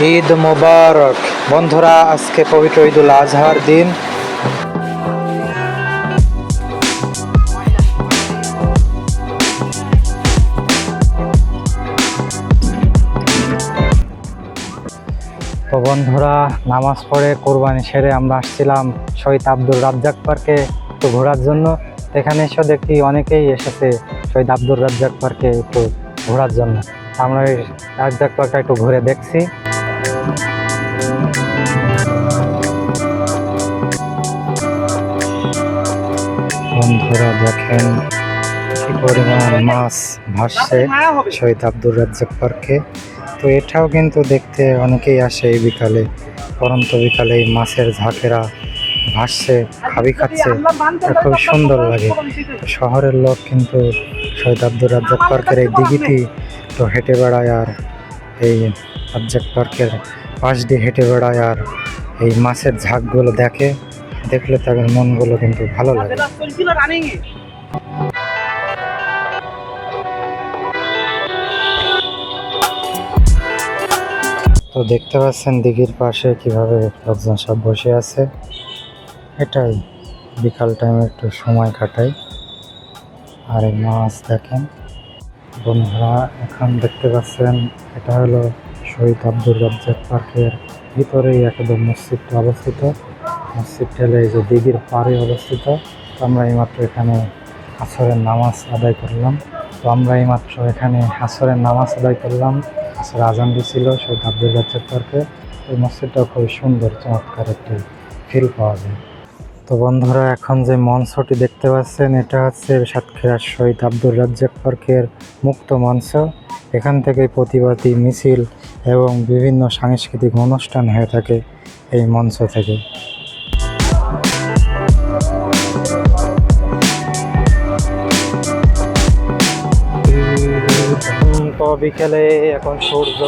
ঈদ মোবারক বন্ধুরা, আজকে পবিত্র ঈদুল আজহার দিন। তো বন্ধুরা, নামাজ পড়ে কোরবানি সেরে আমরা আসছিলাম শহীদ আব্দুর রাজ্জাক পার্কে একটু ঘোরার জন্য। এখানে এসে দেখি অনেকেই এসেছে শহীদ আব্দুর রাজ্জাক পার্কে একটু ঘোরার জন্য। আমরা এই রাজ্জাক পার্কটা একটু ঘুরে দেখছি। বন্ধুরা দেখেন কি পরিমাণ মাছ ভাসছে শহীদ আব্দুর রাজ্জাক পার্কে। তো এটাও কিন্তু দেখতে অনেকেই আসে এই বিকালে, পরন্ত বিকালে এই মাছের ঝাঁকেরা ভাসছে, খাচ্ছে, খুব সুন্দর লাগে। শহরের লোক কিন্তু শহীদ আব্দুর রাজ্জাক পার্কের এই দিঘিটি তো হেঁটে বেড়ায়, আর এই রাজ্জাক পার্কের পাশ দিয়ে হেঁটে বেড়ায়, আর এই মাছের ঝাঁকগুলো দেখলে তাদের মনগুলো কিন্তু ভালো লাগে। তো দেখতে পাচ্ছেন দিঘির পাশে কিভাবে লোকজন সব বসে আছে। এটাই বিকাল টাইমে একটু সময় কাটাই। আর এই মাছ দেখেন বন্ধুরা, এখন দেখতে পাচ্ছেন এটা হলো শহীদ আব্দুর রাজ্জাক পার্কের ভিতরেই একদম মসজিদটা অবস্থিত। মসজিদটা হলো এই যে দিঘির পাড়ে অবস্থিত। তো আমরা এইমাত্র এখানে আসরের নামাজ আদায় করলাম। আসরের আজান দিয়েছিল শহীদ আব্দুর রাজ্জাক পার্কে। এই মসজিদটাও খুব সুন্দর, চমৎকার একটি ফিল পাওয়া যায়। তো বন্ধুরা, এখন যে মঞ্চটি দেখতে পাচ্ছেন এটা হচ্ছে সাতক্ষীরার শহীদ আব্দুর রাজ্জাক পার্কের মুক্ত মঞ্চ। এখান থেকে প্রতিবাদী মিছিল এবং বিভিন্ন সাংস্কৃতিক অনুষ্ঠান হয়ে থাকে এই মঞ্চ থেকে। তো বিকেলে এখন সূর্য।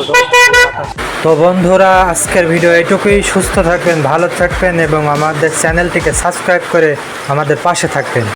তো বন্ধুরা, আজকের ভিডিও এটুকুই। সুস্থ থাকবেন, ভালো থাকবেন এবং আমাদের চ্যানেলটিকে সাবস্ক্রাইব করে আমাদের পাশে থাকবেন।